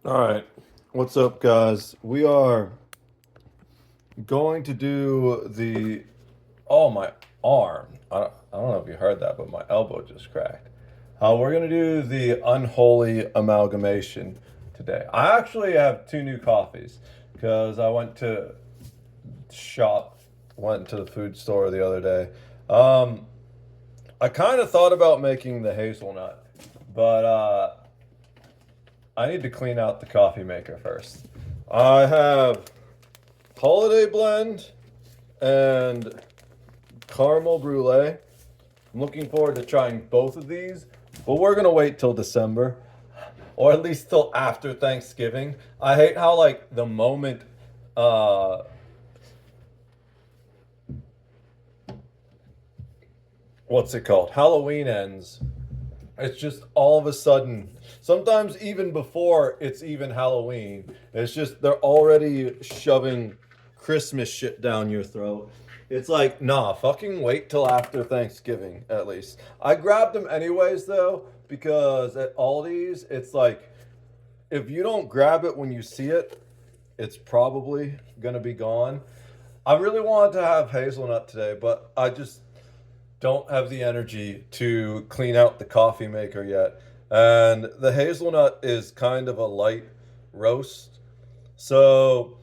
All right. What's up, guys? We are going to do the. Oh, my arm. I don't know if you heard that, but my elbow just cracked. We're going to do the unholy amalgamation today. I actually have two new coffees because I went to the food store the other day. Um, I kind of thought about making the hazelnut, but I need to clean out the coffee maker first. I have Holiday Blend and Caramel Brulee. I'm looking forward to trying both of these, but we're gonna wait till December, or at least till after Thanksgiving. I hate how like the moment, uh, what's it called? Halloween ends. It's just all of a sudden. Sometimes even before it's even Halloween, it's just they're already shoving Christmas shit down your throat. It's like, nah, fucking wait till after Thanksgiving at least. I grabbed them anyways though, because at Aldi's, it's like if you don't grab it when you see it, it's probably gonna be gone. I really wanted to have hazelnut today, but I just don't have the energy to clean out the coffee maker yet. And the hazelnut is kind of a light roast. So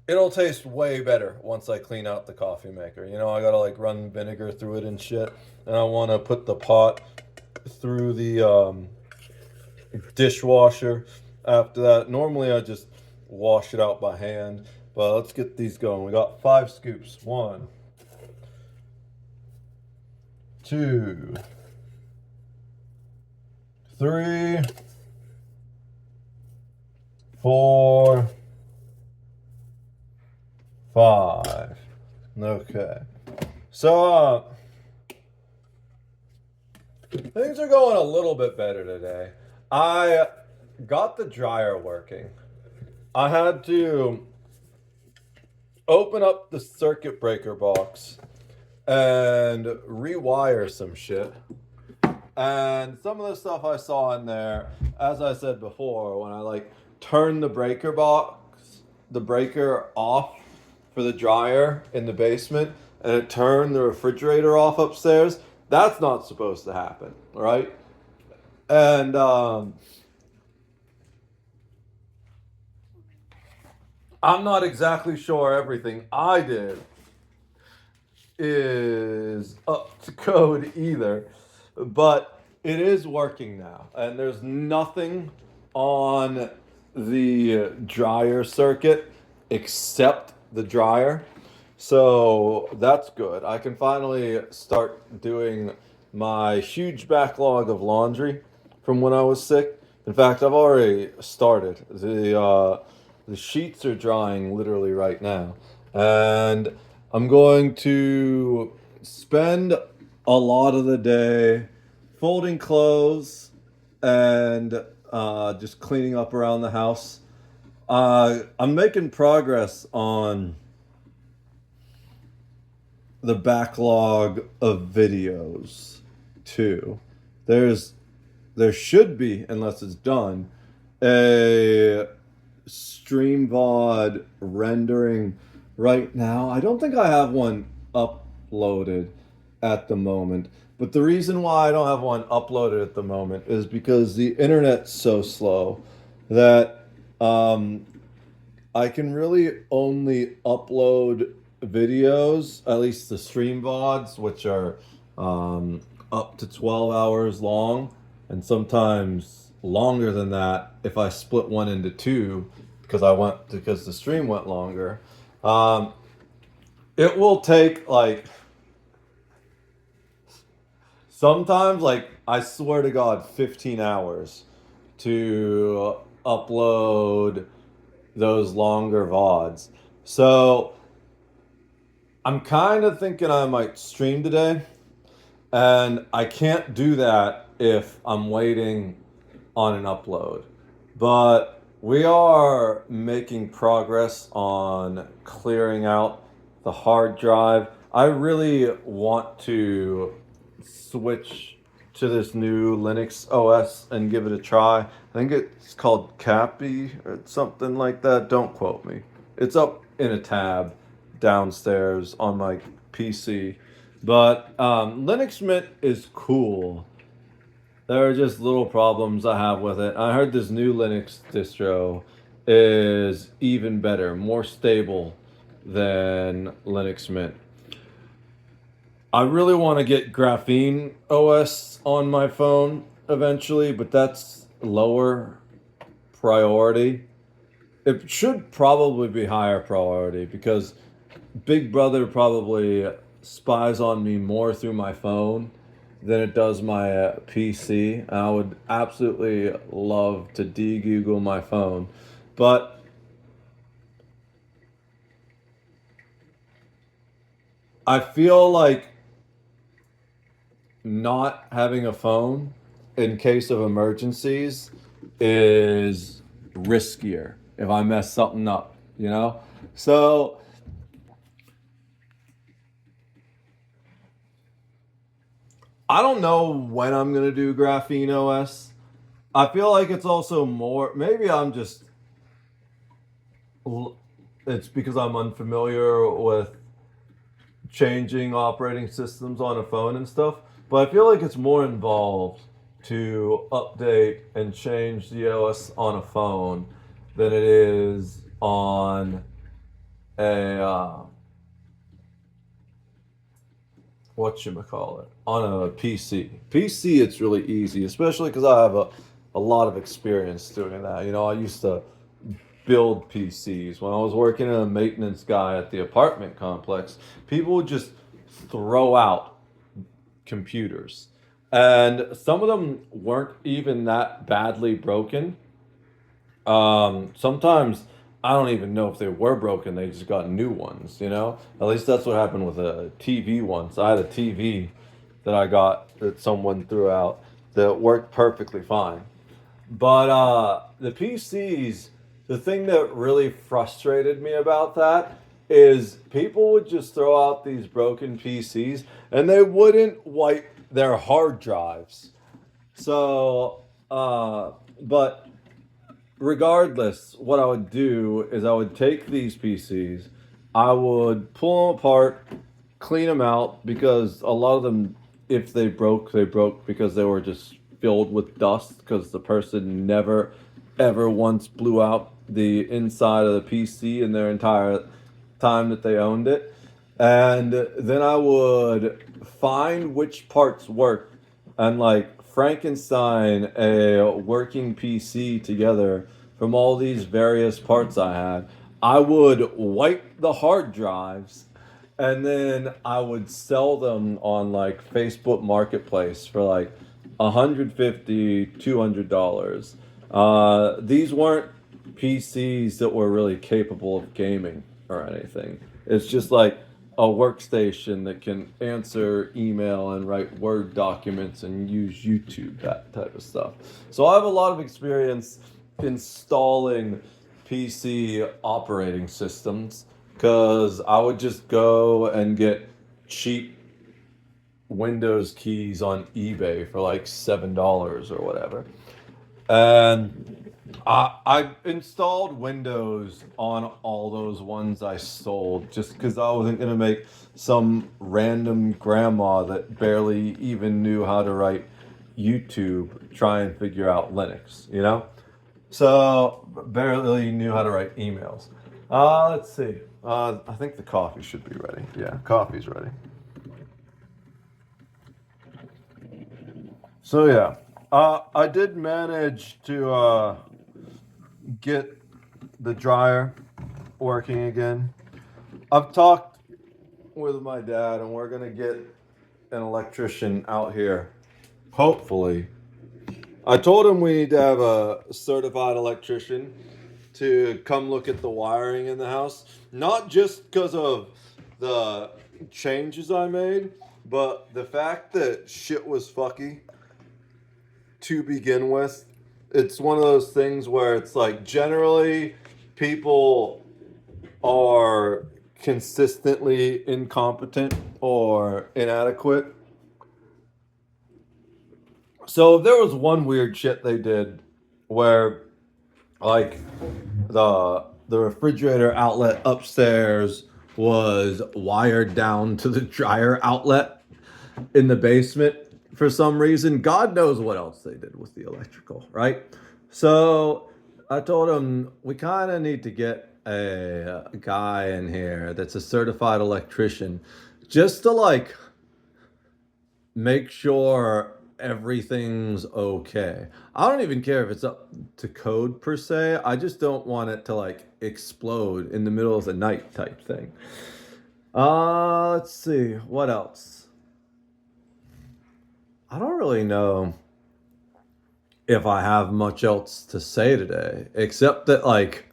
it'll taste way better once I clean out the coffee maker. You know, I gotta like run vinegar through it and shit. And I wanna put the pot through the dishwasher after that. Normally I just wash it out by hand. But let's get these going. We got 5 scoops. One, two, three, four, five. Okay. So, things are going a little bit better today. I got the dryer working. I had to open up the circuit breaker box and rewire some shit. And some of the stuff I saw in there, as I said before, when I like turned the breaker off for the dryer in the basement, and it turned the refrigerator off upstairs, that's not supposed to happen, right? And I'm not exactly sure everything I did is up to code either, but it is working now, and there's nothing on the dryer circuit except the dryer. So that's good. I can finally start doing my huge backlog of laundry from when I was sick. In fact, I've already started. The sheets are drying literally right now, and I'm going to spend a lot of the day folding clothes and just cleaning up around the house. I'm making progress on the backlog of videos too. There's there should be, unless it's done, a stream VOD rendering right now. I don't think I have one uploaded at the moment. But the reason why I don't have one uploaded at the moment is because the internet's so slow that um, I can really only upload videos, at least the stream VODs, which are up to 12 hours long, and sometimes longer than that if I split one into two because the stream went longer. Um, it will take like sometimes like I swear to God 15 hours to upload those longer VODs. So I'm kind of thinking I might stream today, and I can't do that if I'm waiting on an upload. But we are making progress on clearing out the hard drive. I really want to switch to this new Linux OS and give it a try. I think it's called Cappy or something like that. Don't quote me. It's up in a tab downstairs on my PC. But Linux Mint is cool. There are just little problems I have with it. I heard this new Linux distro is even better, more stable than Linux Mint. I really want to get Graphene OS on my phone eventually, but that's lower priority. It should probably be higher priority because Big Brother probably spies on me more through my phone than it does my PC. And I would absolutely love to de-Google my phone. But I feel like not having a phone in case of emergencies is riskier if I mess something up, you know? So I don't know when I'm gonna do Graphene OS. I feel like it's also more. Maybe I'm just. It's because I'm unfamiliar with changing operating systems on a phone and stuff. But I feel like it's more involved to update and change the OS on a phone than it is on a whatchamacallit, on a PC. PC, it's really easy, especially because I have a lot of experience doing that. You know, I used to build PCs when I was working as a maintenance guy at the apartment complex. People would just throw out computers, and some of them weren't even that badly broken. Sometimes I don't even know if they were broken. They just got new ones, you know? At least that's what happened with a TV once. I had a TV that I got that someone threw out that worked perfectly fine. But the PCs, the thing that really frustrated me about that is people would just throw out these broken PCs and they wouldn't wipe their hard drives. So, but regardless, what I would do is I would take these PCs, I would pull them apart, clean them out because a lot of them, if they broke because they were just filled with dust because the person never ever once blew out the inside of the PC in their entire time that they owned it. And then I would find which parts worked and like Frankenstein a working PC together from all these various parts I had. I would wipe the hard drives and then I would sell them on like Facebook Marketplace for like 150, $200. These weren't PCs that were really capable of gaming or anything. It's just like a workstation that can answer email and write Word documents and use YouTube, that type of stuff. So I have a lot of experience installing PC operating systems because I would just go and get cheap Windows keys on eBay for like $7 or whatever. And I installed Windows on all those ones I sold just because I wasn't going to make some random grandma that barely even knew how to write YouTube try and figure out Linux, you know? So, barely knew how to write emails. Let's see. I think the coffee should be ready. Yeah, coffee's ready. So, yeah. I did manage to get the dryer working again. I've talked with my dad, and we're gonna get an electrician out here. Hopefully, I told him we need to have a certified electrician to come look at the wiring in the house, not just because of the changes I made, but the fact that shit was fucky to begin with. It's one of those things where it's like generally people are consistently incompetent or inadequate. So there was one weird shit they did where like the refrigerator outlet upstairs was wired down to the dryer outlet in the basement for some reason. God knows what else they did with the electrical, right? So I told him we kind of need to get a guy in here that's a certified electrician just to like make sure everything's okay. I don't even care if it's up to code per se. I just don't want it to like explode in the middle of the night type thing. Let's see. What else? I don't really know if I have much else to say today, except that like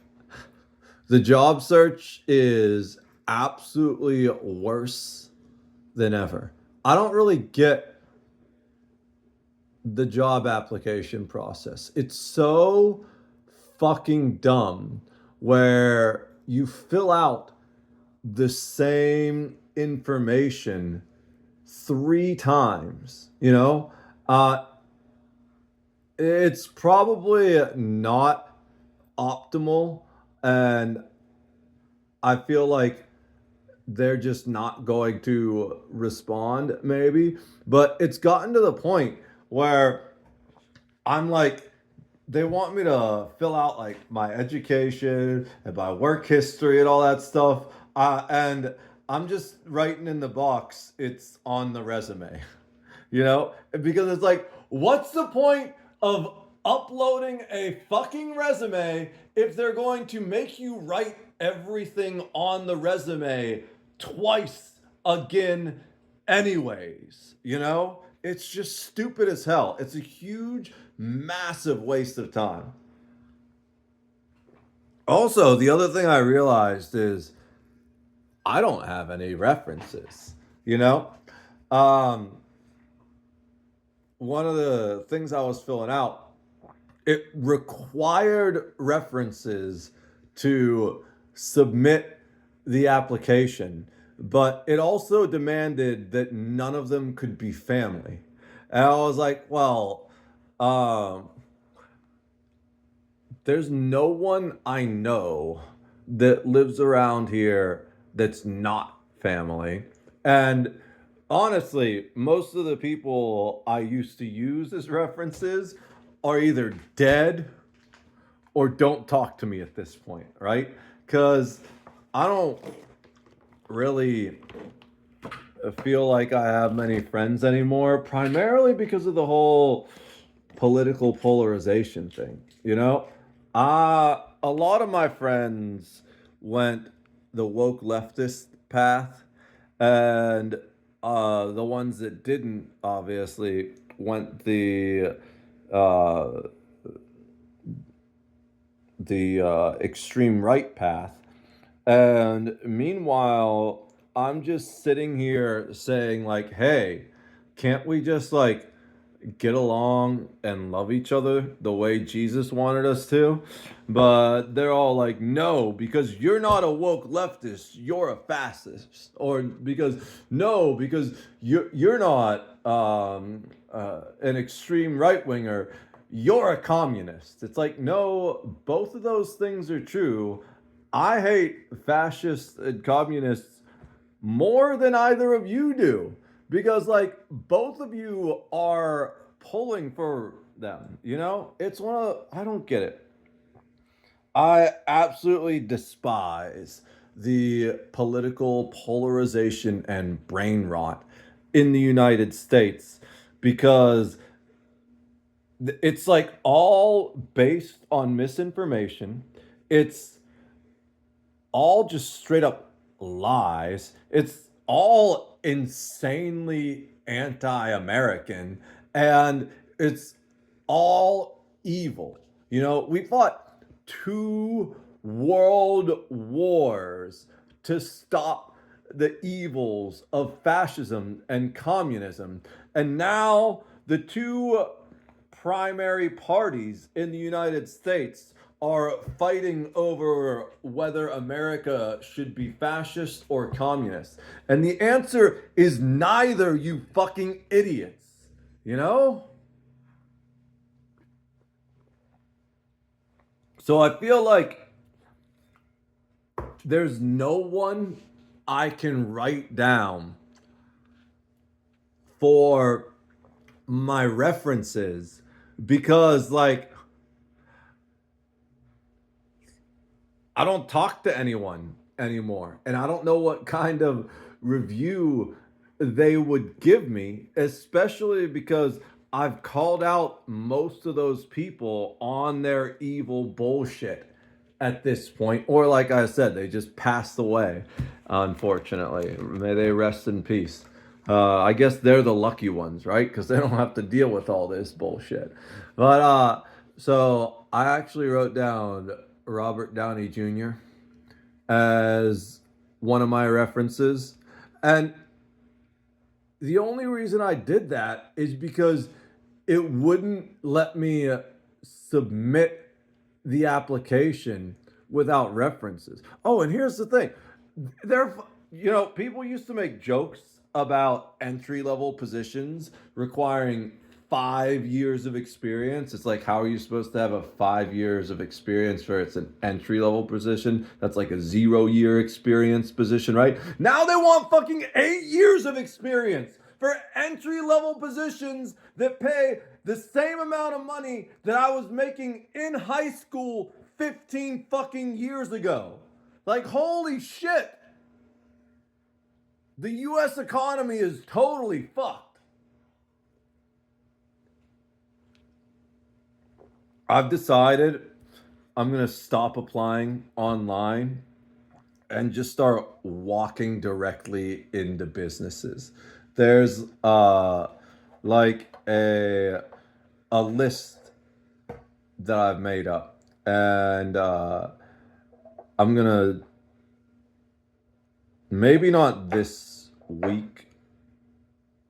the job search is absolutely worse than ever. I don't really get the job application process. It's so fucking dumb where you fill out the same information 3 times, you know? It's probably not optimal, and I feel like they're just not going to respond, maybe. But it's gotten to the point where I'm like, they want me to fill out like my education and my work history and all that stuff. And I'm just writing in the box, it's on the resume, you know? Because it's like, what's the point of uploading a fucking resume if they're going to make you write everything on the resume twice again anyways, you know? It's just stupid as hell. It's a huge, massive waste of time. Also, the other thing I realized is I don't have any references, you know? Um, One of the things I was filling out, it required references to submit the application, but it also demanded that none of them could be family. And I was like, well, um, there's no one I know that lives around here that's not family. And honestly, most of the people I used to use as references are either dead or don't talk to me at this point, right? Because I don't really feel like I have many friends anymore, primarily because of the whole political polarization thing. You know, a lot of my friends went the woke leftist path, and the ones that didn't obviously went uh, the extreme right path. And meanwhile, I'm just sitting here saying like, "Hey, can't we just like get along and love each other the way Jesus wanted us to?" But they're all like, "No, because you're not a woke leftist, you're a fascist." Or because no, because you're not an extreme right winger, you're a communist. It's like, no, both of those things are true. I hate fascists and communists more than either of you do, because like both of you are pulling for them, you know? It's one of I don't get it. I absolutely despise the political polarization and brain rot in the United States, because it's like all based on misinformation. It's all just straight up lies. It's all insanely anti American, and it's all evil. You know, we fought 2 world wars to stop the evils of fascism and communism. And now the two primary parties in the United States are fighting over whether America should be fascist or communist. And the answer is neither, you fucking idiots. You know? So I feel like there's no one I can write down for my references because, like, I don't talk to anyone anymore. And I don't know what kind of review they would give me, especially because I've called out most of those people on their evil bullshit at this point. Or, like I said, they just passed away, unfortunately. May they rest in peace. I guess they're the lucky ones, right? Because they don't have to deal with all this bullshit. But, so I actually wrote down Robert Downey Jr. as one of my references. And the only reason I did that is because it wouldn't let me submit the application without references. Oh, and here's the thing. People used to make jokes about entry level positions requiring 5 years of experience. It's like, how are you supposed to have a 5 years of experience for it's an entry level position? That's like a 0 year experience position, right? Now they want fucking 8 years of experience for entry level positions that pay the same amount of money that I was making in high school 15 fucking years ago. Like, holy shit. The US economy is totally fucked. I've decided I'm going to stop applying online and just start walking directly into businesses. There's like a list that I've made up, and I'm going to, maybe not this week,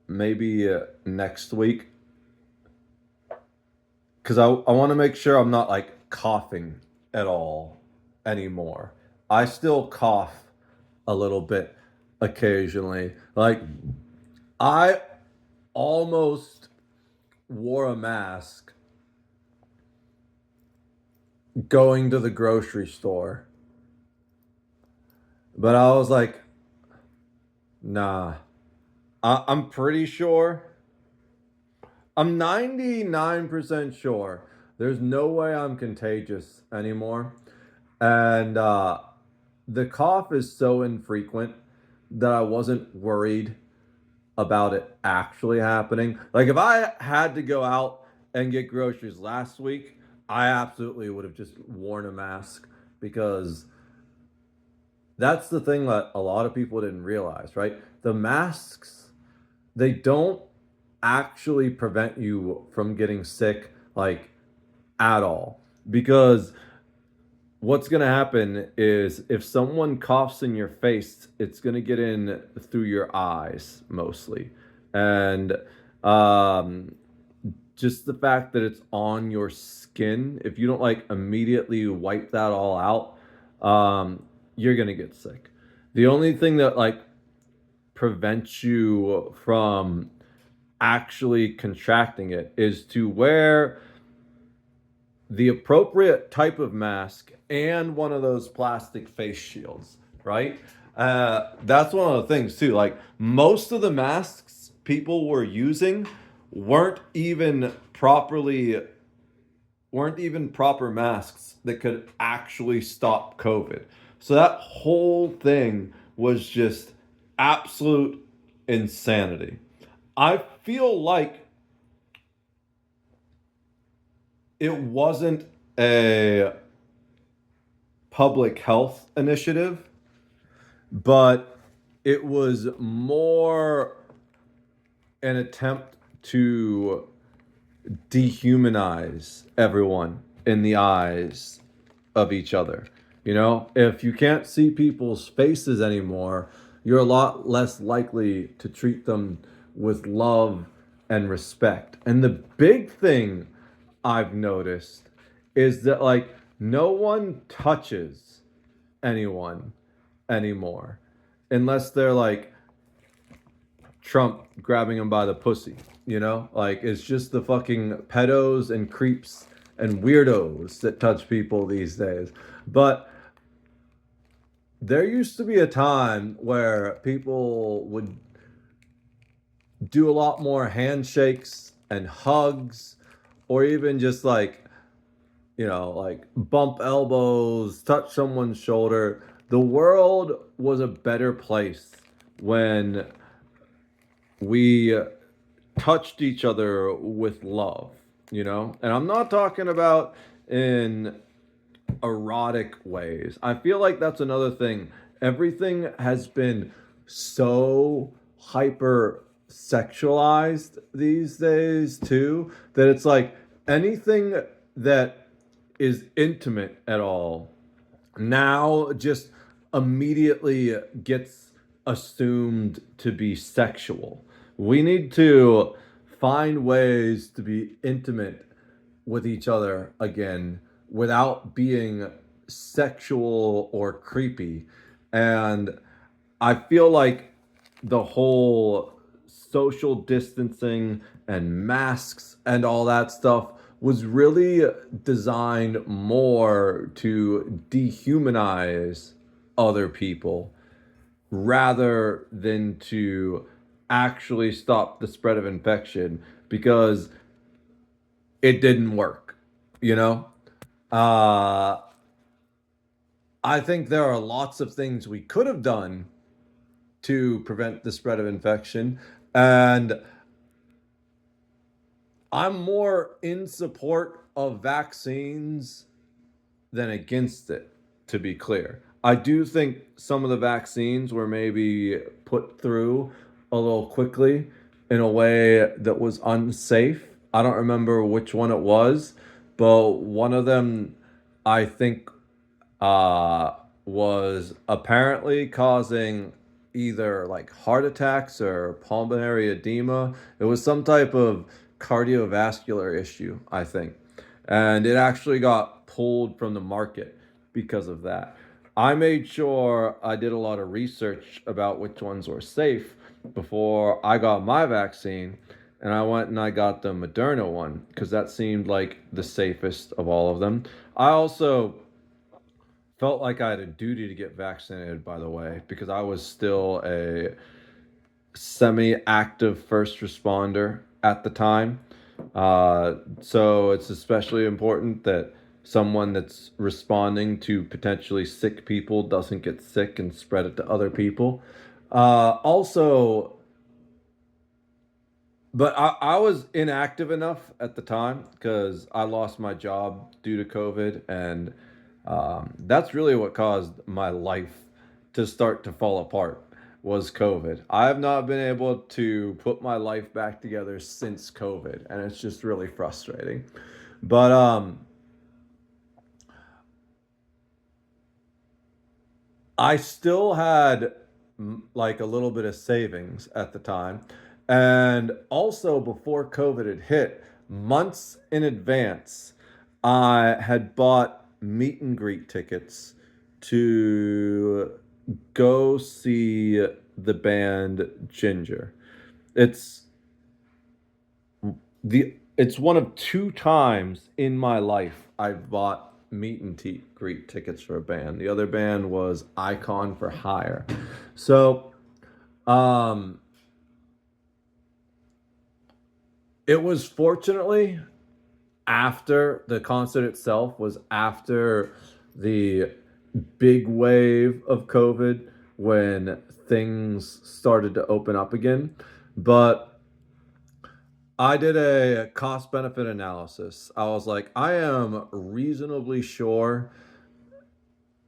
maybe next week, because I want to make sure I'm not like coughing at all anymore. I still cough a little bit occasionally. Like, I almost wore a mask going to the grocery store, but I was like, nah. I'm pretty sure. I'm 99% sure there's no way I'm contagious anymore. And the cough is so infrequent that I wasn't worried about it actually happening. Like, if I had to go out and get groceries last week, I absolutely would have just worn a mask, because that's the thing that a lot of people didn't realize, right? The masks, they don't actually prevent you from getting sick, like, at all. Because what's going to happen is, if someone coughs in your face, it's going to get in through your eyes mostly. And just the fact that it's on your skin, if you don't like immediately wipe that all out, you're going to get sick. The only thing that like prevents you from actually contracting it is to wear the appropriate type of mask and one of those plastic face shields, right? That's one of the things too. Like, most of the masks people were using weren't even proper masks that could actually stop COVID. So that whole thing was just absolute insanity. I feel like it wasn't a public health initiative, but it was more an attempt to dehumanize everyone in the eyes of each other. You know, if you can't see people's faces anymore, you're a lot less likely to treat them with love and respect. And the big thing I've noticed is that, like, no one touches anyone anymore unless they're like Trump grabbing him by the pussy, you know? Like, it's just the fucking pedos and creeps and weirdos that touch people these days. But there used to be a time where people would do a lot more handshakes and hugs, or even just like, like bump elbows, touch someone's shoulder. The world was a better place when we touched each other with love, And I'm not talking about in erotic ways. I feel like that's another thing. Everything has been so hyper sexualized these days too, that it's like anything that is intimate at all now just immediately gets assumed to be sexual. We need to find ways to be intimate with each other again without being sexual or creepy. And I feel like the whole social distancing and masks and all that stuff was really designed more to dehumanize other people rather than to actually stop the spread of infection, because it didn't work, you know? Uh, I think there are lots of things we could have done to prevent the spread of infection. And I'm more in support of vaccines than against it, to be clear. I do think some of the vaccines were maybe put through a little quickly in a way that was unsafe. I don't remember which one it was, but one of them, I think, uh, was apparently causing either like heart attacks or pulmonary edema. It was some type of cardiovascular issue, I think. And it actually got pulled from the market because of that. I made sure I did a lot of research about which ones were safe before I got my vaccine. And I went and I got the Moderna one because that seemed like the safest of all of them. I also felt like I had a duty to get vaccinated, by the way, because I was still a semi-active first responder at the time. So it's especially important that someone that's responding to potentially sick people doesn't get sick and spread it to other people. Also, but I was inactive enough at the time because I lost my job due to COVID, and that's really what caused my life to start to fall apart was COVID. I have not been able to put my life back together since COVID, and it's just really frustrating. But I still had like a little bit of savings at the time. And also before COVID had hit, months in advance, I had bought meet and greet tickets to go see the band Ginger. It's it's one of two times in my life I've bought meet and greet tickets for a band. The other band was Icon for Hire. So, um, it was fortunately after the concert itself was after the big wave of COVID when things started to open up again. But I did a cost benefit analysis. I was like, I am reasonably sure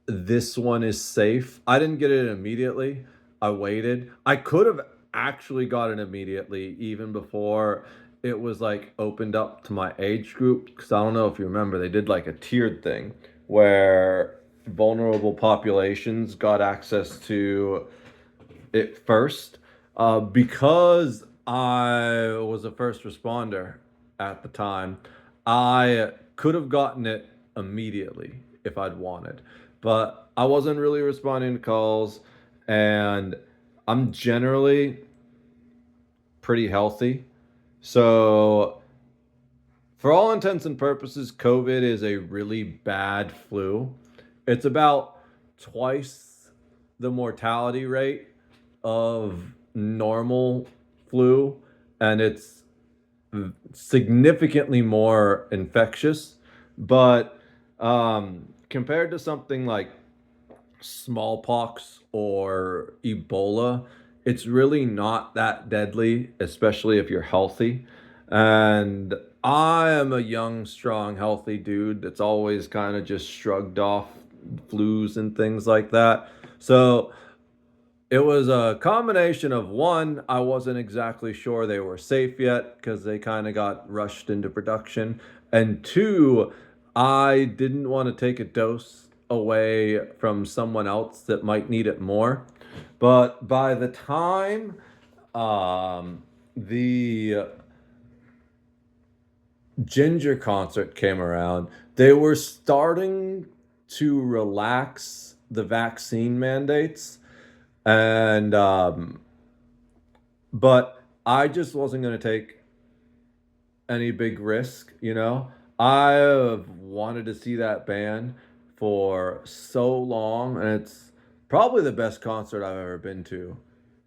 this one is safe. I didn't get it immediately. I waited. I could have actually got it immediately even before it was like opened up to my age group, because I don't know if you remember, they did like a tiered thing where vulnerable populations got access to it first. Because I was a first responder at the time, I could have gotten it immediately if I'd wanted, but I wasn't really responding to calls, and I'm generally pretty healthy. So For all intents and purposes, COVID is a really bad flu. It's about twice the mortality rate of normal flu, and it's significantly more infectious. But compared to something like smallpox or Ebola, it's really not that deadly, especially if you're healthy. And I am a young, strong, healthy dude that's always kind of just shrugged off flus and things like that. So it was a combination of one, I wasn't exactly sure they were safe yet because they kind of got rushed into production. And two, I didn't want to take a dose away from someone else that might need it more. But by the time the Ginger concert came around, they were starting to relax the vaccine mandates. And but I just wasn't going to take any big risk, you know. I have wanted to see that band for so long, and it's probably the best concert I've ever been to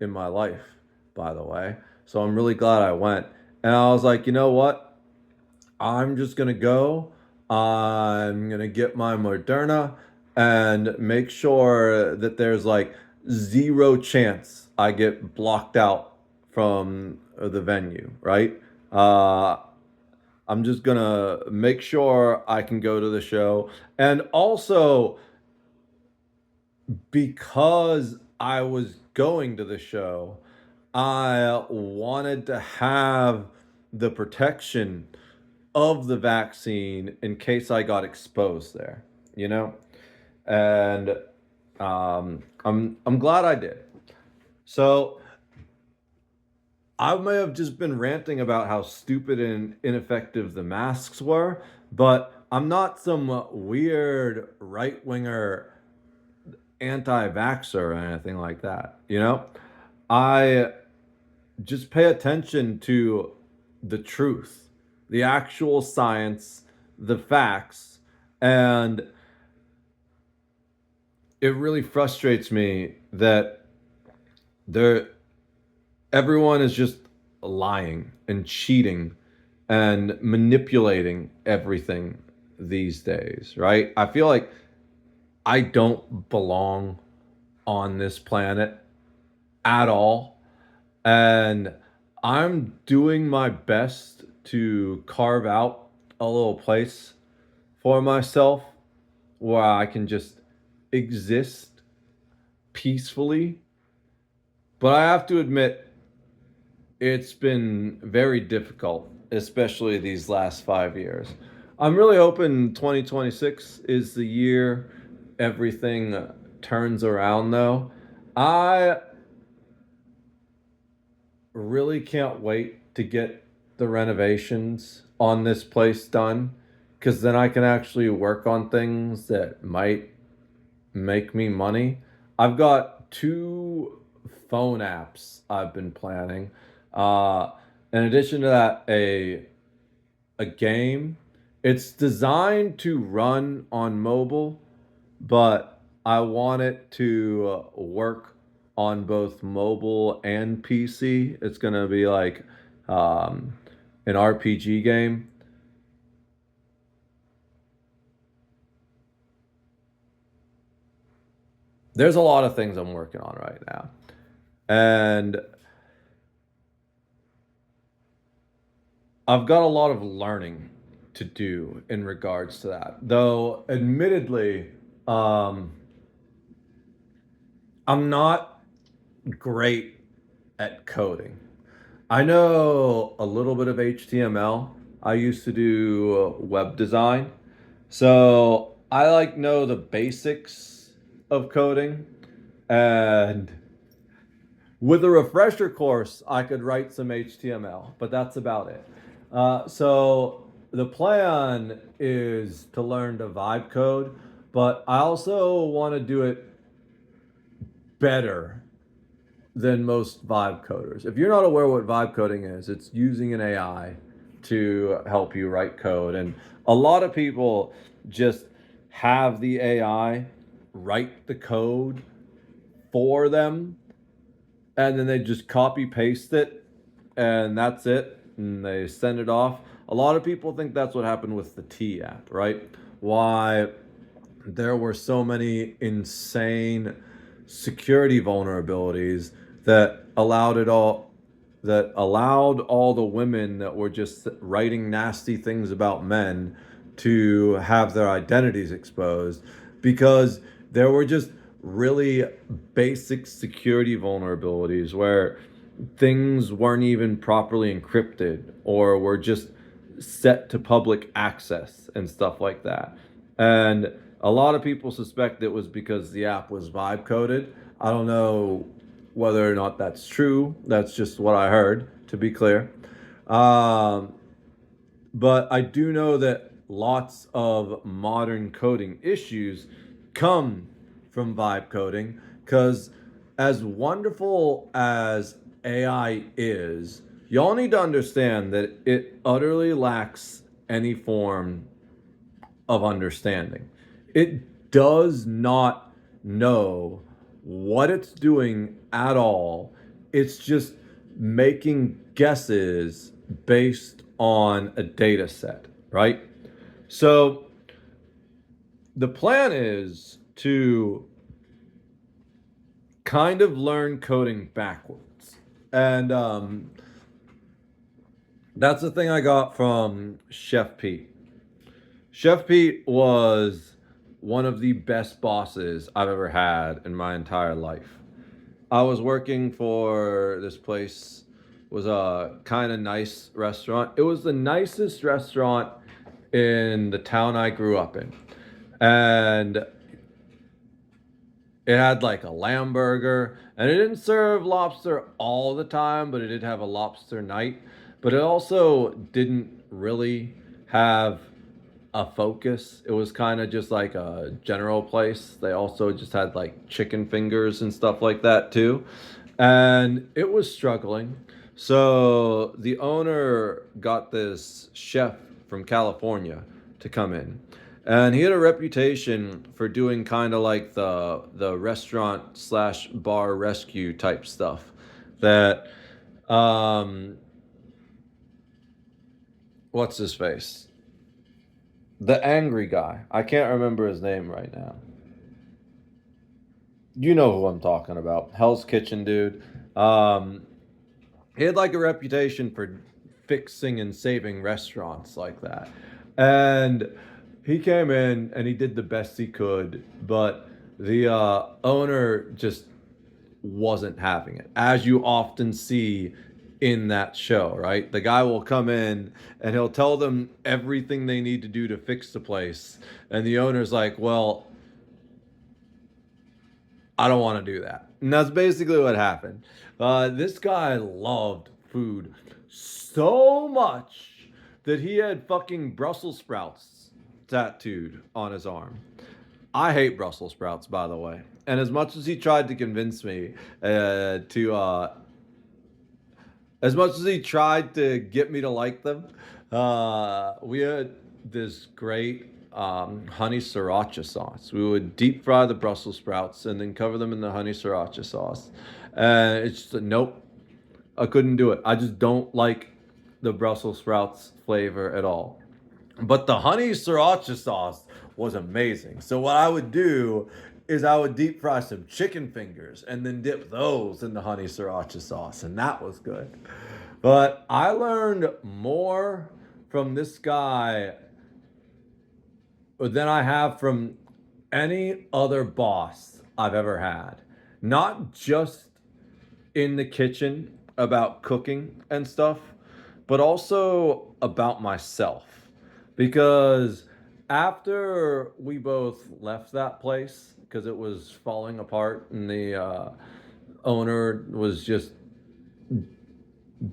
in my life, by the way. So I'm really glad I went. And I was like, you know what? I'm just gonna go. I'm gonna get my Moderna and make sure that there's like zero chance I get blocked out from the venue, right? Uh, I'm just gonna make sure I can go to the show. And also, because I was going to the show, I wanted to have the protection of the vaccine in case I got exposed there, you know? And I'm glad I did. So I may have just been ranting about how stupid and ineffective the masks were, but I'm not some weird right winger anti vaxxer or anything like that. You know, I just pay attention to the truth, the actual science, the facts, and it really frustrates me that there everyone is just lying and cheating and manipulating everything these days, right? I feel like I don't belong on this planet at all. And I'm doing my best to carve out a little place for myself where I can just exist peacefully. But I have to admit, it's been very difficult, especially these last 5 years. I'm really hoping 2026 is the year everything turns around, though. I really can't wait to get the renovations on this place done because then I can actually work on things that might make me money. I've got two phone apps I've been planning. Uh, in addition to that, a game. It's designed to run on mobile, but I want it to work on both mobile and PC. It's gonna be like um, an RPG game. There's a lot of things I'm working on right now, and I've got a lot of learning to do in regards to that. Though, admittedly, um, I'm not great at coding. I know a little bit of HTML. I used to do web design. So I like know the basics of coding, and with a refresher course, I could write some HTML, but that's about it. So the plan is to learn to vibe code, but I also want to do it better than most vibe coders. If you're not aware what vibe coding is, it's using an AI to help you write code. And a lot of people just have the AI write the code for them, and then they just copy paste it, and that's it, and they send it off. A lot of people think that's what happened with the T app, right? Why there were so many insane security vulnerabilities that allowed all the women that were just writing nasty things about men to have their identities exposed, because there were just really basic security vulnerabilities where things weren't even properly encrypted or were just set to public access and stuff like that. And a lot of people suspect it was because the app was vibe coded. I don't know whether or not that's true. That's just what I heard, to be clear. Um, but I do know that lots of modern coding issues come from vibe coding, because as wonderful as AI is, y'all need to understand that it utterly lacks any form of understanding. It does not know what it's doing at all. It's just making guesses based on a data set, right? So the plan is to kind of learn coding backwards. And that's the thing I got from Chef Pete. Chef Pete was one of the best bosses I've ever had in my entire life. I was working for this place, was a kind of nice restaurant. It was the nicest restaurant in the town I grew up in. And it had like a lamb burger, and it didn't serve lobster all the time, but it did have a lobster night. But it also didn't really have a focus. It was kind of just like a general place. They also just had like chicken fingers and stuff like that too. And it was struggling. So the owner got this chef from California to come in. And he had a reputation for doing kind of like the restaurant slash bar rescue type stuff that um what's his face? The angry guy. I can't remember his name right now. You know who I'm talking about. Hell's Kitchen dude. Um, he had like a reputation for fixing and saving restaurants like that. And he came in and he did the best he could, but the owner just wasn't having it, as you often see in that show, right? The guy will come in and he'll tell them everything they need to do to fix the place. And the owner's like, well, I don't want to do that. And that's basically what happened. This guy loved food so much that he had fucking Brussels sprouts tattooed on his arm. I hate Brussels sprouts, by the way. And as much as he tried to convince me as much as he tried to get me to like them, we had this great honey sriracha sauce. We would deep fry the Brussels sprouts and then cover them in the honey sriracha sauce. And it's just, nope, I couldn't do it. I just don't like the Brussels sprouts flavor at all. But the honey sriracha sauce was amazing. So what I would do is I would deep fry some chicken fingers and then dip those in the honey sriracha sauce, and that was good. But I learned more from this guy than I have from any other boss I've ever had. Not just in the kitchen about cooking and stuff, but also about myself. Because after we both left that place, because it was falling apart and the owner was just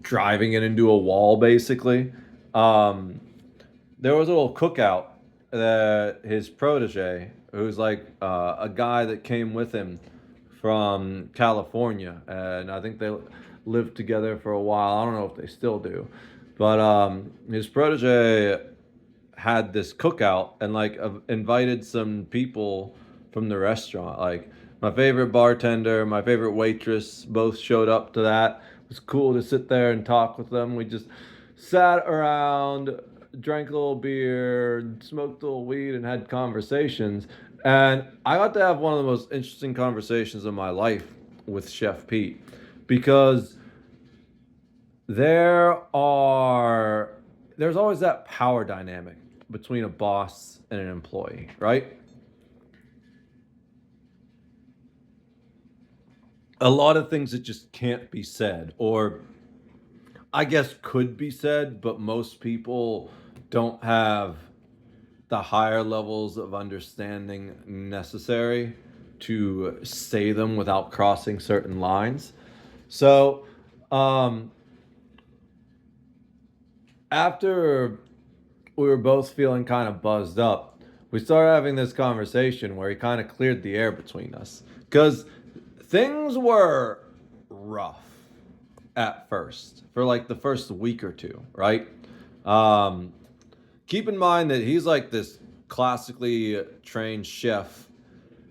driving it into a wall, basically, um, there was a little cookout that his protege, who's like a guy that came with him from California, and I think they lived together for a while. I don't know if they still do, But his protege had this cookout and like invited some people from the restaurant. Like my favorite bartender, my favorite waitress both showed up to that. It was cool to sit there and talk with them. We just sat around, drank a little beer, smoked a little weed, and had conversations. And I got to have one of the most interesting conversations of my life with Chef Pete because there are there's always that power dynamic between a boss and an employee, right? A lot of things that just can't be said, or I guess could be said, but most people don't have the higher levels of understanding necessary to say them without crossing certain lines. So, um, after we were both feeling kind of buzzed up, we started having this conversation where he kind of cleared the air between us. Because things were rough at first, for like the first week or two, right? Um, Keep in mind that he's like this classically trained chef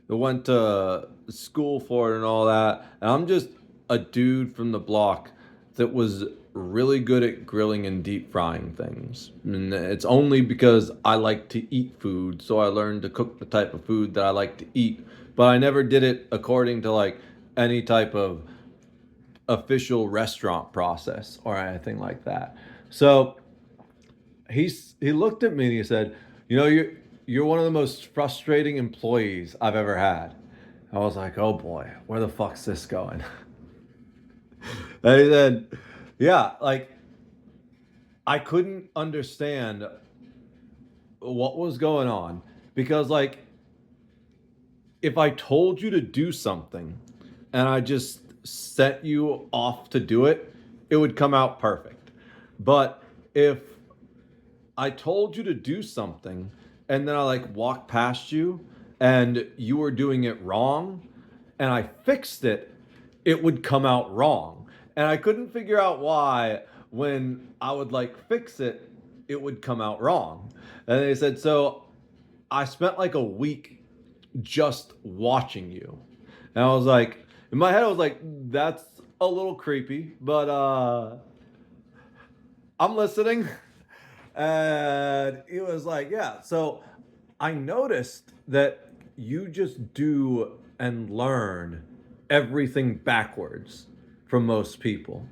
who went to school for it and all that. And I'm just a dude from the block that was really good at grilling and deep frying things. And it's only because I like to eat food, so I learned to cook the type of food that I like to eat. But I never did it according to like any type of official restaurant process or anything like that. So he looked at me and he said, "You know, you're one of the most frustrating employees I've ever had." I was like, "Oh boy, where the fuck's this going?" And then, yeah, like I couldn't understand what was going on because, like, if I told you to do something and I just set you off to do it, it would come out perfect. But if I told you to do something and then I like walked past you and you were doing it wrong and I fixed it, it would come out wrong. And I couldn't figure out why when I would like fix it, it would come out wrong. And they said, so I spent like a week just watching you. And I was like, in my head, I was like, that's a little creepy, but I'm listening. And he was like, yeah. So I noticed that you just do and learn everything backwards from most people.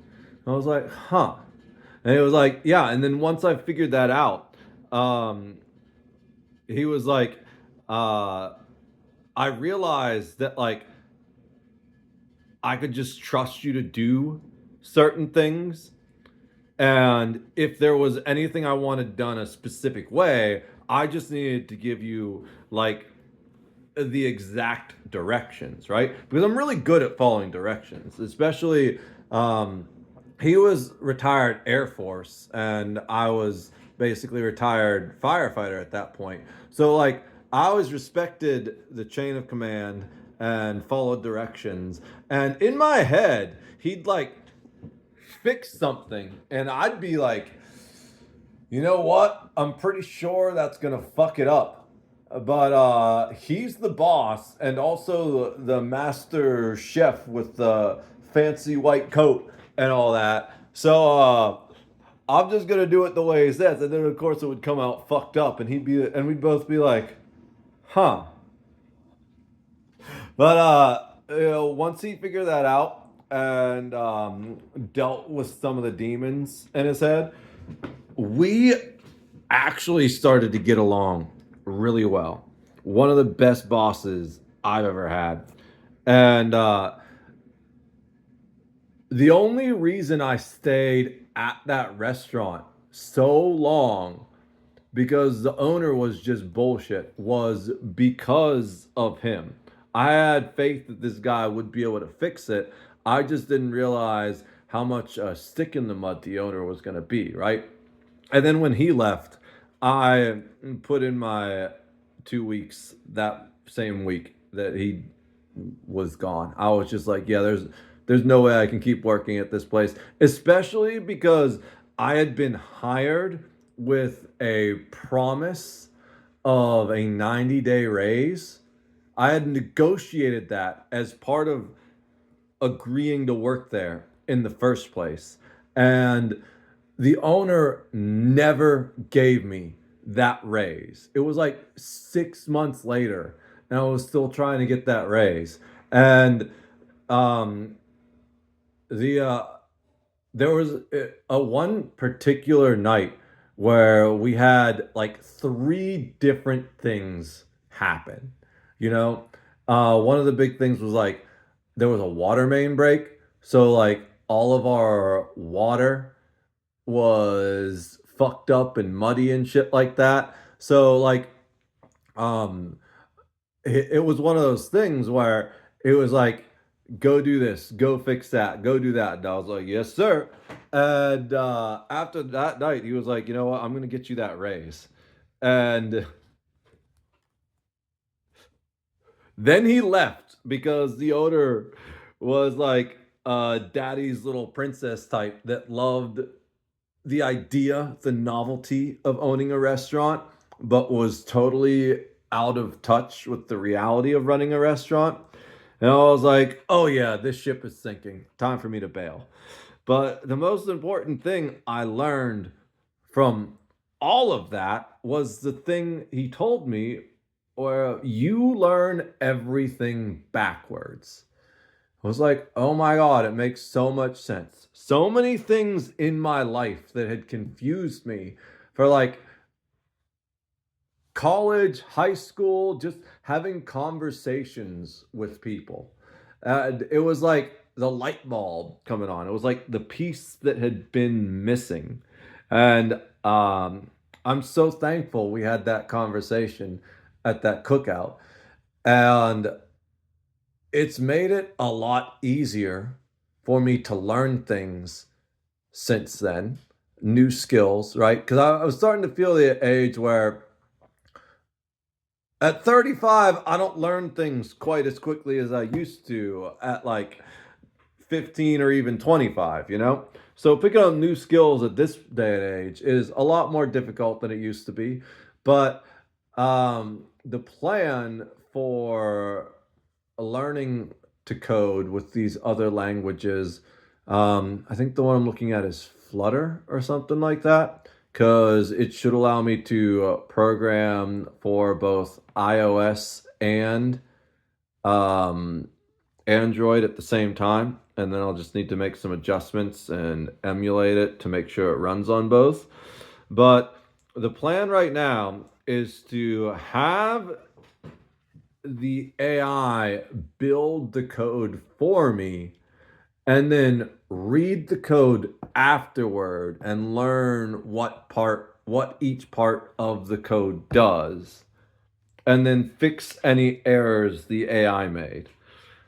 I was like, huh. And he was like, yeah. And then once I figured that out, um, he was like, uh, I realized that like I could just trust you to do certain things. And if there was anything I wanted done a specific way, I just needed to give you like the exact directions, right? Because I'm really good at following directions, especially um, he was retired Air Force and I was basically retired firefighter at that point. So like I always respected the chain of command and followed directions. And in my head, he'd like fix something and I'd be like, you know what? I'm pretty sure that's gonna fuck it up. But he's the boss and also the master chef with the fancy white coat and all that. So I'm just gonna do it the way he says, and then of course it would come out fucked up, and we'd both be like, huh. But once he figured that out and dealt with some of the demons in his head, we actually started to get along really well. One of the best bosses I've ever had. And the only reason I stayed at that restaurant so long because the owner was just bullshit was because of him. I had faith that this guy would be able to fix it. I just didn't realize how much stick in the mud the owner was going to be, right? And then when he left, I put in my 2 weeks that same week that he was gone. I was just like, yeah, there's no way I can keep working at this place, especially because I had been hired with a promise of a 90-day raise. I had negotiated that as part of agreeing to work there in the first place. And the owner never gave me that raise. It was like 6 months later, and I was still trying to get that raise. And um, the there was a one particular night where we had like three different things happen. You know, one of the big things was like there was a water main break, so like all of our water was fucked up and muddy and shit like that. So like um it was one of those things where it was like, go do this, go fix that, go do that. And I was like, yes, sir. And after that night, he was like, you know what, I'm gonna get you that raise. And then he left because the owner was like daddy's little princess type that loved the idea, the novelty of owning a restaurant, but was totally out of touch with the reality of running a restaurant. And I was like, oh yeah, this ship is sinking. Time for me to bail. But the most important thing I learned from all of that was the thing he told me, where you learn everything backwards. I was like, oh my God, it makes so much sense. So many things in my life that had confused me for like college, high school, just having conversations with people. And it was like the light bulb coming on. It was like the piece that had been missing. And I'm so thankful we had that conversation at that cookout. And it's made it a lot easier for me to learn things since then, new skills, right? Because I was starting to feel the age where at 35, I don't learn things quite as quickly as I used to at like 15 or even 25, you know? So picking up new skills at this day and age is a lot more difficult than it used to be. But the plan for learning to code with these other languages, I think the one I'm looking at is Flutter or something like that, because it should allow me to program for both iOS and um, Android at the same time, and then I'll just need to make some adjustments and emulate it to make sure it runs on both. But the plan right now is to have the AI build the code for me and then read the code afterward and learn what each part of the code does, and then fix any errors the AI made.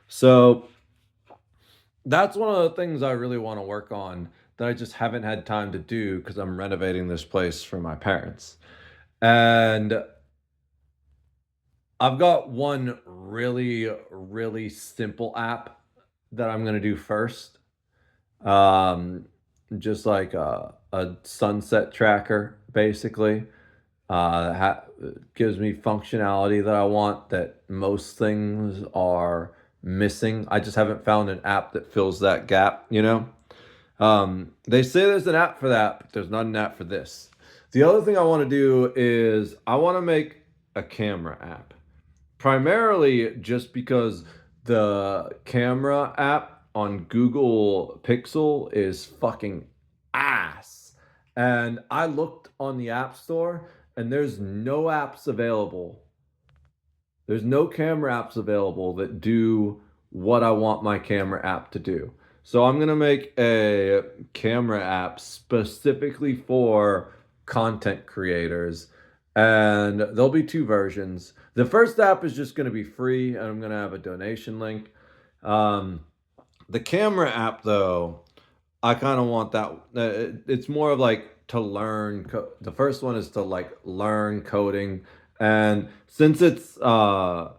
So that's one of the things I really want to work on that I just haven't had time to do because I'm renovating this place for my parents. And I've got one really, really simple app that I'm going to do first. Um, just like a sunset tracker, basically. Gives me functionality that I want that most things are missing. I just haven't found an app that fills that gap, you know? They say there's an app for that, but there's not an app for this. The other thing I want to do is I want to make a camera app. Primarily just because the camera app on Google Pixel is fucking ass. And I looked on the App Store and there's no apps available. There's no camera apps available that do what I want my camera app to do. So I'm going to make a camera app specifically for content creators, and there'll be two versions. The first app is just going to be free, and I'm going to have a donation link. Um, the camera app, though, I kind of want that. It's more of like to learn. The first one is to like learn coding, and since it's kind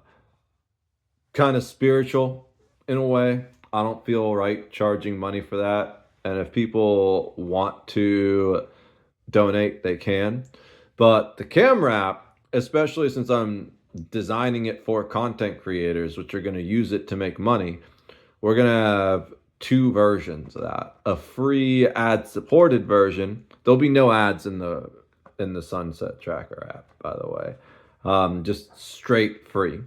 of spiritual in a way, I don't feel right charging money for that. And if people want to donate, they can. But the camera app, especially since I'm designing it for content creators, which are going to use it to make money, we're going to have two versions of that. A free ad supported version. There'll be no ads in the Sunset Tracker app, by the way. Just straight free.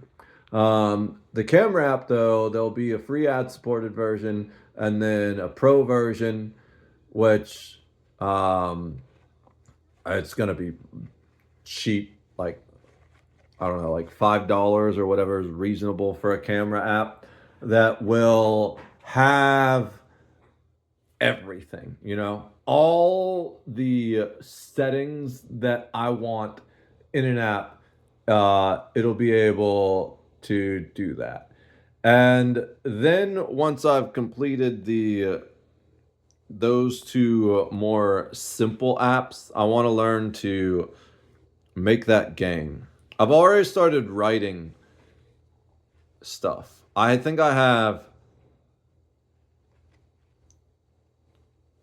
The camera app, though, there'll be a free ad supported version and then a pro version, which it's going to be cheap, like, I don't know, like $5 or whatever is reasonable for a camera app that will have everything, all the settings that I want in an app. It'll be able to do that. And then once I've completed those two more simple apps, I want to learn to make that game. I've already started writing stuff. I think I have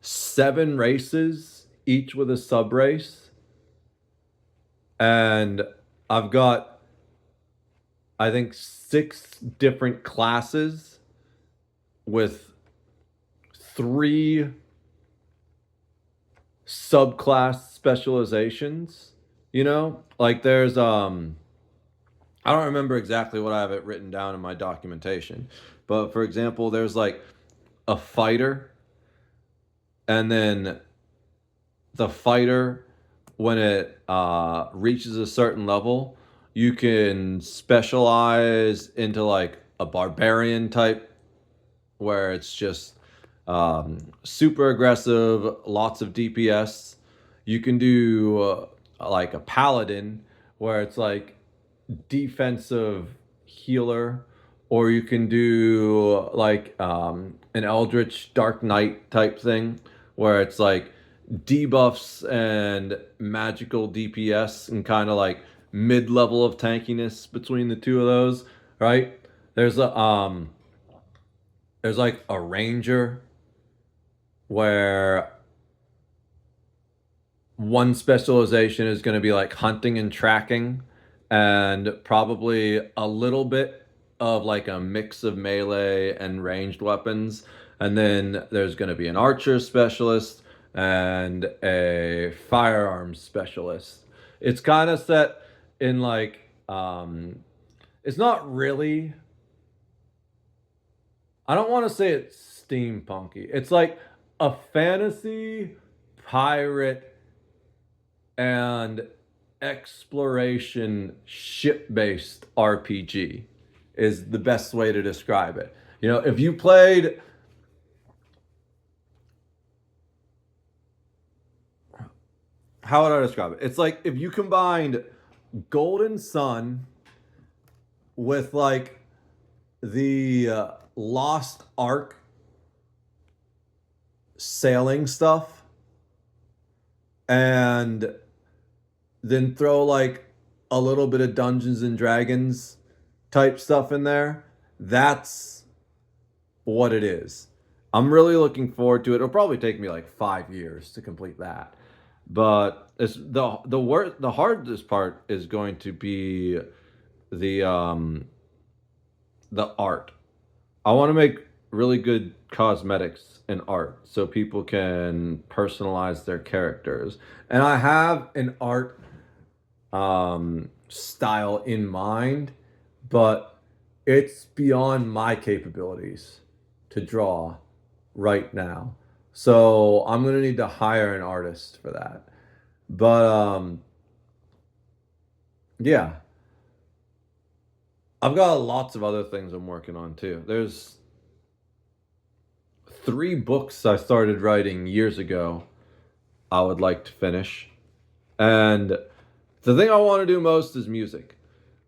7 races, each with a sub race. And I've got, I think, 6 different classes with 3 subclass specializations. Like there's I don't remember exactly what I have it written down in my documentation, but for example, there's like a fighter, and then the fighter, when it reaches a certain level, you can specialize into like a barbarian type, where it's just super aggressive, lots of DPS. You can do like a paladin, where it's like defensive healer, or you can do like an Eldritch Dark Knight type thing, where it's like debuffs and magical DPS and kind of like mid level of tankiness between the two of those, right? There's a there's like a ranger, where one specialization is going to be like hunting and tracking, and probably a little bit of like a mix of melee and ranged weapons. And then there's going to be an archer specialist and a firearms specialist. It's kind of set in like, it's not really, I don't want to say it's steampunky. It's like a fantasy pirate and exploration ship-based RPG is the best way to describe it. If you played, how would I describe it? It's like if you combined Golden Sun with like the Lost Ark sailing stuff, and then throw like a little bit of Dungeons and Dragons type stuff in there. That's what it is. I'm really looking forward to it. It'll probably take me like 5 years to complete that. But it's the hardest part is going to be the the art. I want to make really good cosmetics and art so people can personalize their characters. And I have an art style in mind, but it's beyond my capabilities to draw right now. So I'm gonna need to hire an artist for that. But yeah, I've got lots of other things I'm working on too. There's 3 books I started writing years ago I would like to finish. And the thing I want to do most is music.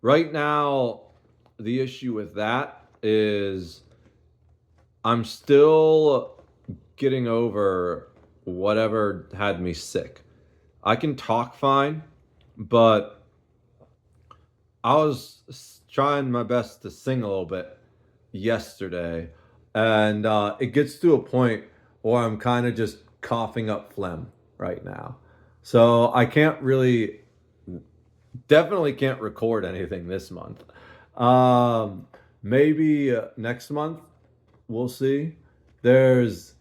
Right now, the issue with that is I'm still getting over whatever had me sick. I can talk fine, but I was trying my best to sing a little bit yesterday, and it gets to a point or I'm kind of just coughing up phlegm right now. So I can't really, definitely can't record anything this month. Maybe next month, we'll see. There's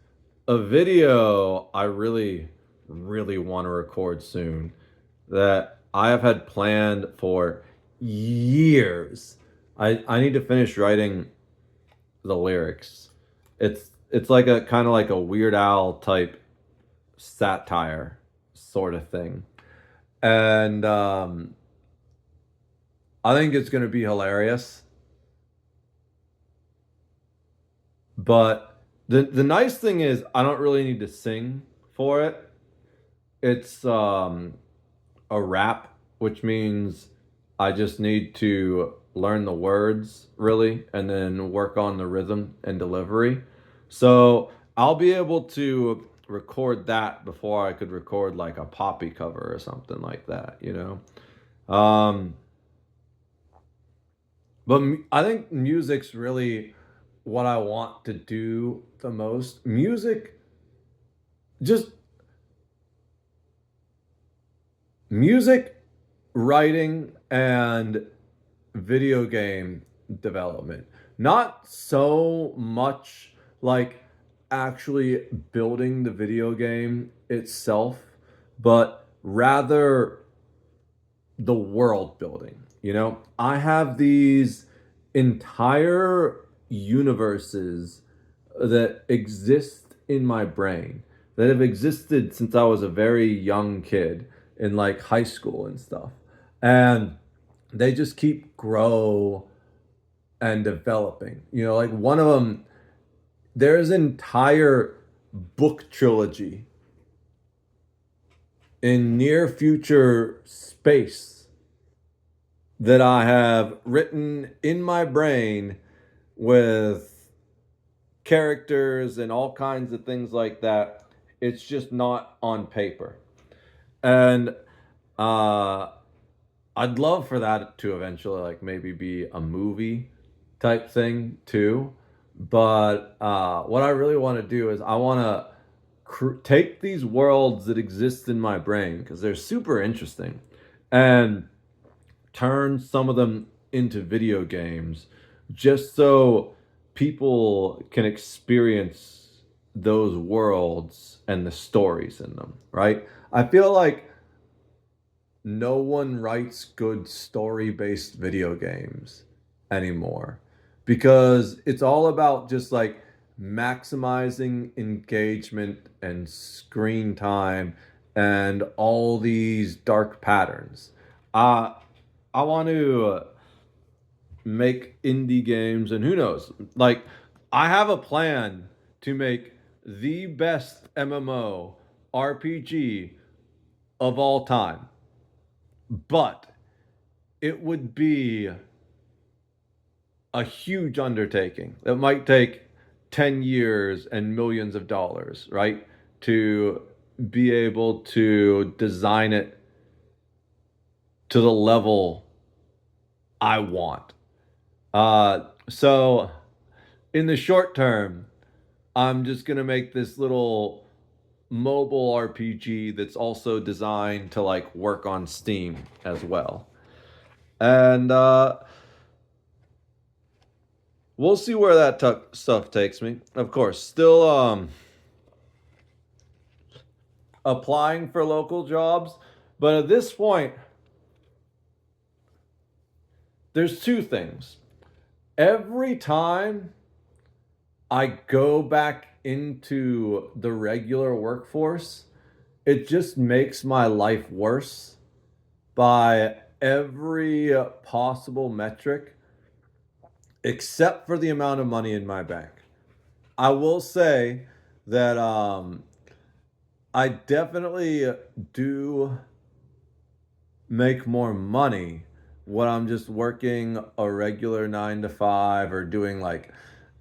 a video I really, really want to record soon that I have had planned for years. I need to finish writing the lyrics. It's like a kind of like a Weird Al type satire sort of thing. And I think it's going to be hilarious. But the nice thing is I don't really need to sing for it. It's a rap, which means I just need to learn the words really and then work on the rhythm and delivery. So I'll be able to record that before I could record like a Poppy cover or something like that, you know? But I think music's really what I want to do the most. Just music, writing, and video game development. Not so much like actually building the video game itself, but rather the world building. You know, I have these entire universes that exist in my brain that have existed since I was a very young kid in like high school and stuff. And they just keep grow and developing. You know, like one of them, there's an entire book trilogy in near future space that I have written in my brain with characters and all kinds of things like that. It's just not on paper. And uh I'd love for that to eventually like maybe be a movie type thing too. But what I really want to do is I want to take these worlds that exist in my brain because they're super interesting and turn some of them into video games just so people can experience those worlds and the stories in them, right? I feel like no one writes good story based video games anymore because it's all about just like maximizing engagement and screen time and all these dark patterns. Uh, I want to make indie games, and who knows? Like, I have a plan to make the best MMO RPG of all time, but it would be a huge undertaking that might take 10 years and millions of dollars, right? To be able to design it to the level I want. So in the short term, I'm just gonna make this little mobile RPG that's also designed to like work on Steam as well. And we'll see where that stuff takes me. Of course, still applying for local jobs, but at this point, there's two things. Every time I go back into the regular workforce, it just makes my life worse by every possible metric except for the amount of money in my bank. I will say that I definitely do make more money when I'm just working a regular 9 to 5 or doing like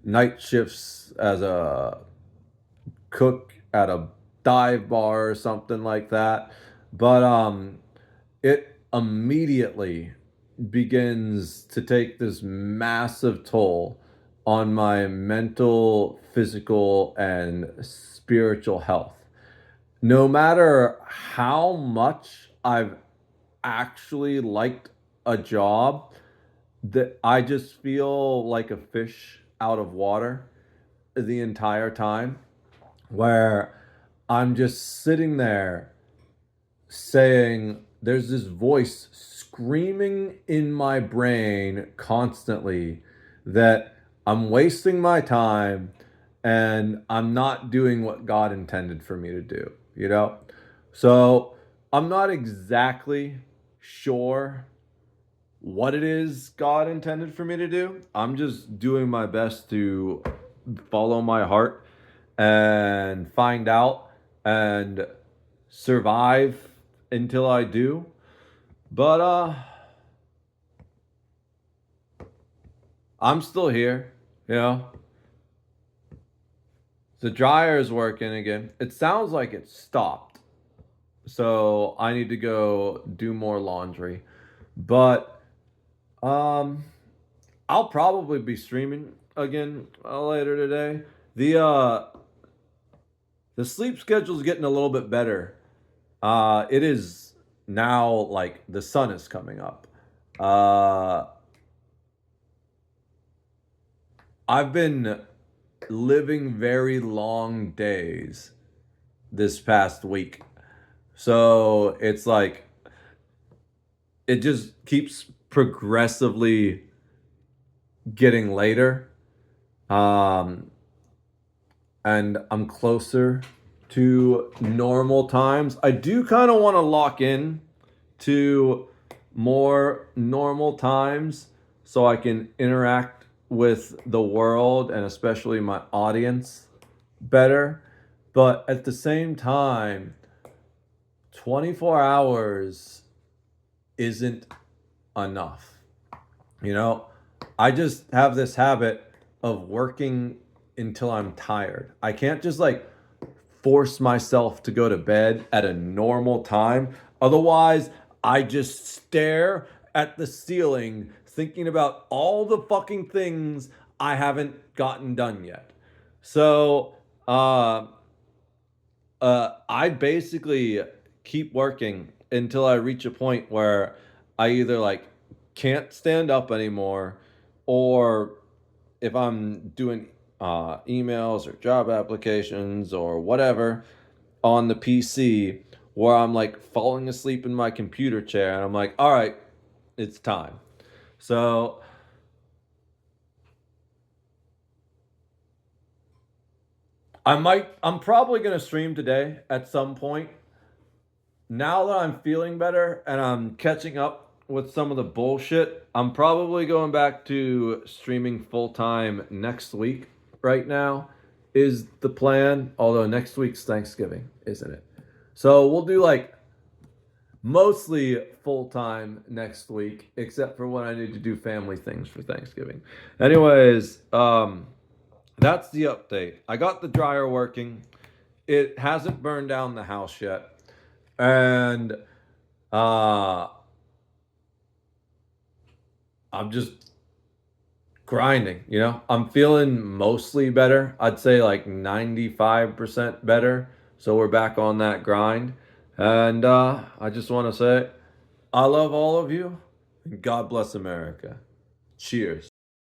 night shifts as a cook at a dive bar or something like that. But it immediately begins to take this massive toll on my mental, physical, and spiritual health. No matter how much I've actually liked a job, that I just feel like a fish out of water the entire time, where I'm just sitting there saying, there's this voice screaming in my brain constantly that I'm wasting my time and I'm not doing what God intended for me to do, you know? So I'm not exactly sure what it is God intended for me to do. I'm just doing my best to follow my heart and find out and survive until I do. But I'm still here, you know. The dryer is working again. It sounds like it stopped. So I need to go do more laundry. But I'll probably be streaming again later today. The sleep schedule is getting a little bit better. It is now like the sun is coming up. Uh, I've been living very long days this past week. So it's like it just keeps progressively getting later. Um, and I'm closer to normal times. I do kind of want to lock in to more normal times so I can interact with the world and especially my audience better. But at the same time, 24 hours isn't enough. You know, I just have this habit of working until I'm tired. I can't just like force myself to go to bed at a normal time. Otherwise, I just stare at the ceiling thinking about all the fucking things I haven't gotten done yet. So, I basically keep working until I reach a point where I either like can't stand up anymore, or if I'm doing emails or job applications or whatever on the PC, where I'm like falling asleep in my computer chair and I'm like, all right, it's time. So I'm probably going to stream today at some point. Now that I'm feeling better and I'm catching up with some of the bullshit, I'm probably going back to streaming full time next week. Right now is the plan, although next week's Thanksgiving, isn't it? So we'll do like mostly full time next week, except for when I need to do family things for Thanksgiving. Anyways, that's the update. I got the dryer working. It hasn't burned down the house yet. And I'm just grinding, you know. I'm feeling mostly better. I'd say like 95% better. So we're back on that grind. And I just want to say I love all of you. And God bless America. Cheers.